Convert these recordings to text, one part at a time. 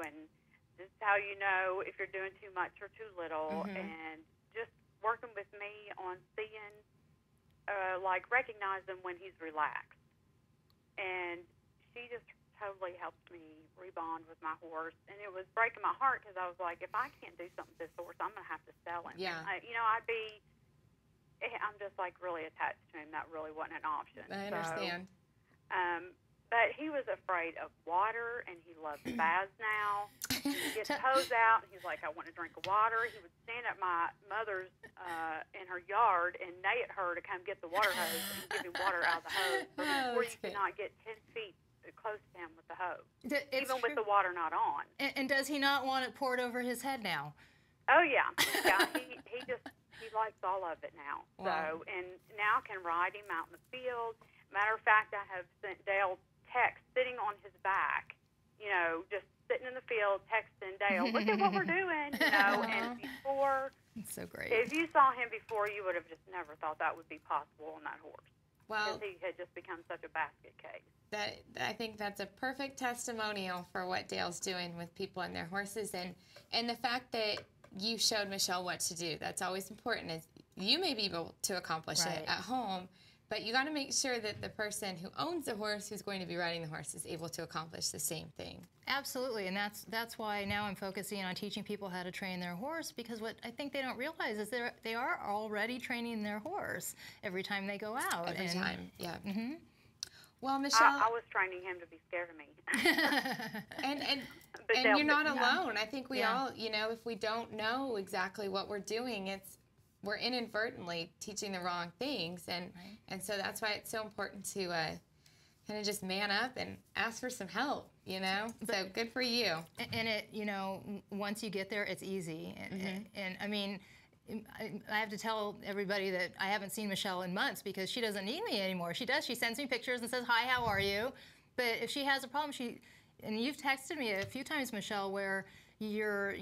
and this is how you know if you're doing too much or too little, and just working with me on seeing, like recognizing when he's relaxed. And she just totally helped me rebond with my horse, and it was breaking my heart because I was like, if I can't do something with this horse, I'm going to have to sell him. Yeah. I'm just like really attached to him. That really wasn't an option. I understand. But he was afraid of water, and he loves baths now. He gets hose out, and he's like, I want to drink water. He would stand at my mother's in her yard and neigh at her to come get the water hose and give him water out of the hose. So before you could not get 10 feet close to him with the hose, even with the water not on. And does he not want it poured over his head now? Oh, yeah. He likes all of it now. Wow. So, and now can ride him out in the field. Matter of fact, I have sent Dale text sitting on his back, just sitting in the field texting Dale, look at what we're doing, and before. It's so great. If you saw him before, you would have just never thought that would be possible on that horse. Well, because he had just become such a basket case. I think that's a perfect testimonial for what Dale's doing with people and their horses, and the fact that you showed Michelle what to do. That's always important. Is you may be able to accomplish it at home, but you got to make sure that the person who owns the horse, who's going to be riding the horse, is able to accomplish the same thing. Absolutely, and that's why now I'm focusing on teaching people how to train their horse, because what I think they don't realize is they are already training their horse every time they go out. Every time, yeah. Well, Michelle, I was training him to be scared of me. and you're not alone. I think we all, if we don't know exactly what we're doing, we're inadvertently teaching the wrong things, and so that's why it's so important to kind of just man up and ask for some help. So good for you. And it, once you get there, it's easy. And I mean, I have to tell everybody that I haven't seen Michelle in months because she doesn't need me anymore. She does. She sends me pictures and says, hi, how are you? But if she has a problem, and you've texted me a few times, Michelle, where you're,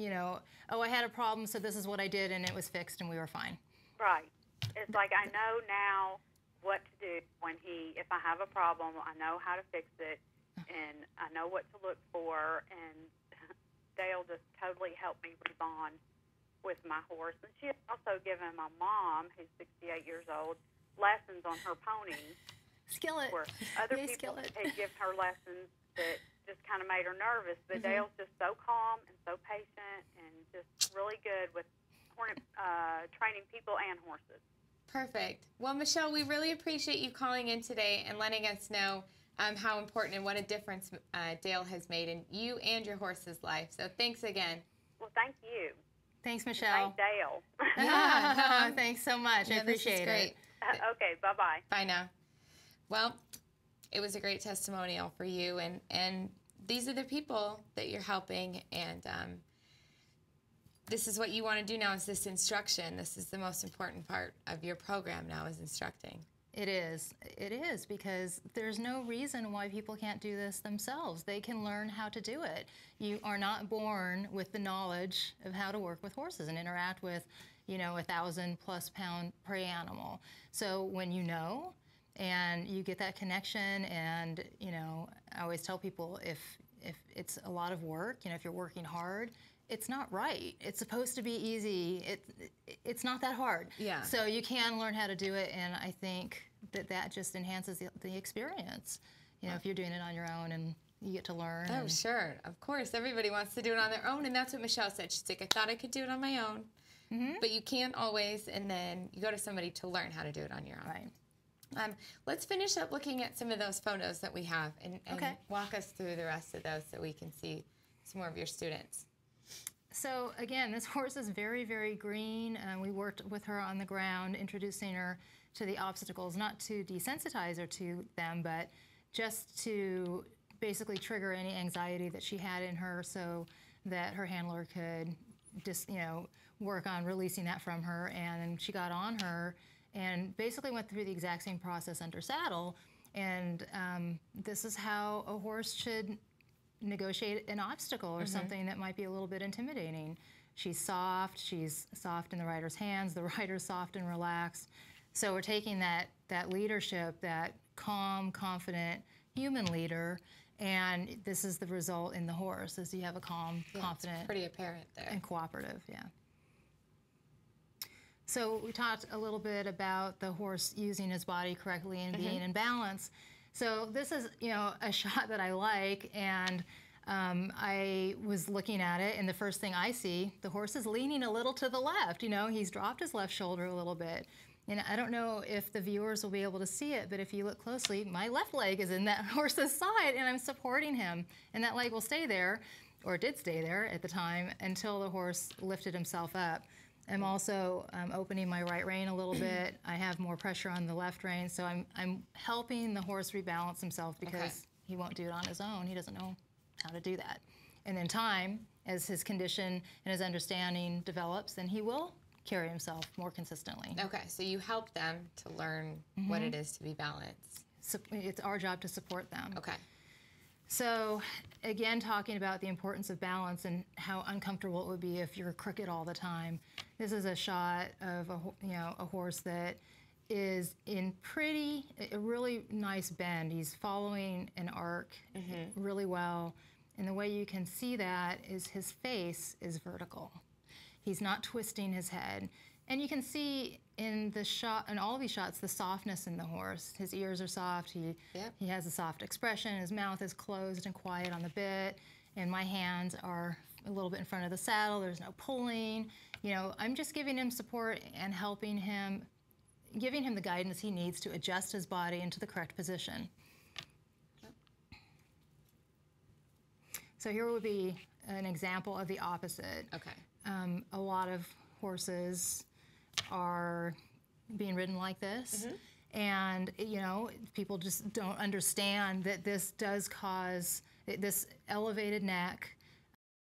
oh, I had a problem, so this is what I did, and it was fixed, and we were fine. Right. It's like I know now what to do if I have a problem, I know how to fix it, and I know what to look for, and Dale just totally helped me rebond with my horse. And she had also given my mom, who's 68 years old, lessons on her pony. Skillet. Where other people had given her lessons that just kind of made her nervous. But Dale's just so calm and so patient and just really good with training people and horses. Perfect. Well, Michelle, we really appreciate you calling in today and letting us know how important and what a difference Dale has made in you and your horse's life. So thanks again. Well, thank you. Thanks, Michelle. Thank Dale. Yeah, thanks so much. I appreciate it. Okay, bye-bye. Bye now. Well, it was a great testimonial for you, and these are the people that you're helping, and this is what you want to do now is this instruction. This is the most important part of your program now is instructing. It is. It is, because there's no reason why people can't do this themselves. They can learn how to do it. You are not born with the knowledge of how to work with horses and interact with, 1,000+ pound prey animal. So when you know, and you get that connection, and, I always tell people if it's a lot of work, if you're working hard, it's not right. It's supposed to be easy. It's not that hard. Yeah. So you can learn how to do it, and I think that just enhances the experience. If you're doing it on your own and you get to learn. Oh, sure. Of course. Everybody wants to do it on their own, and that's what Michelle said. She's like, I thought I could do it on my own, but you can't always, and then you go to somebody to learn how to do it on your own. Right. Let's finish up looking at some of those photos that we have and walk us through the rest of those so we can see some more of your students. So again, this horse is very, very green. We worked with her on the ground, introducing her to the obstacles, not to desensitize her to them, but just to basically trigger any anxiety that she had in her so that her handler could just, work on releasing that from her. And she got on her and basically went through the exact same process under saddle. And this is how a horse should negotiate an obstacle or something that might be a little bit intimidating. She's soft in the rider's hands, the rider's soft and relaxed. So we're taking that leadership, that calm, confident human leader, And this is the result in the horse, is you have a calm, confident, it's pretty apparent there. And cooperative, yeah. So we talked a little bit about the horse using his body correctly and being in balance. So this is, you know, a shot that I like, and I was looking at it, and the first thing I see, the horse is leaning a little to the left. You know, he's dropped his left shoulder a little bit. And I don't know if the viewers will be able to see it, but if you look closely, my left leg is in that horse's side, and I'm supporting him. And that leg will stay there, or did stay there at the time, until the horse lifted himself up. I'm also opening my right rein a little bit. I have more pressure on the left rein, so I'm helping the horse rebalance himself, because he won't do it on his own. He doesn't know how to do that. And in time, as his condition and his understanding develops, then he will carry himself more consistently. Okay, so you help them to learn what it is to be balanced. So it's our job to support them. Okay. So again, talking about the importance of balance and how uncomfortable it would be if you're crooked all the time. This is a shot of a horse that is in a really nice bend. He's following an arc really well. And the way you can see that is his face is vertical. He's not twisting his head. And you can see in the shot, in all of these shots, the softness in the horse. His ears are soft. He has a soft expression. His mouth is closed and quiet on the bit. And my hands are a little bit in front of the saddle. There's no pulling. You know, I'm just giving him support and helping him, giving him the guidance he needs to adjust his body into the correct position. So here would be an example of the opposite. Okay. A lot of horses are being ridden like this, and you know, people just don't understand that this does cause this elevated neck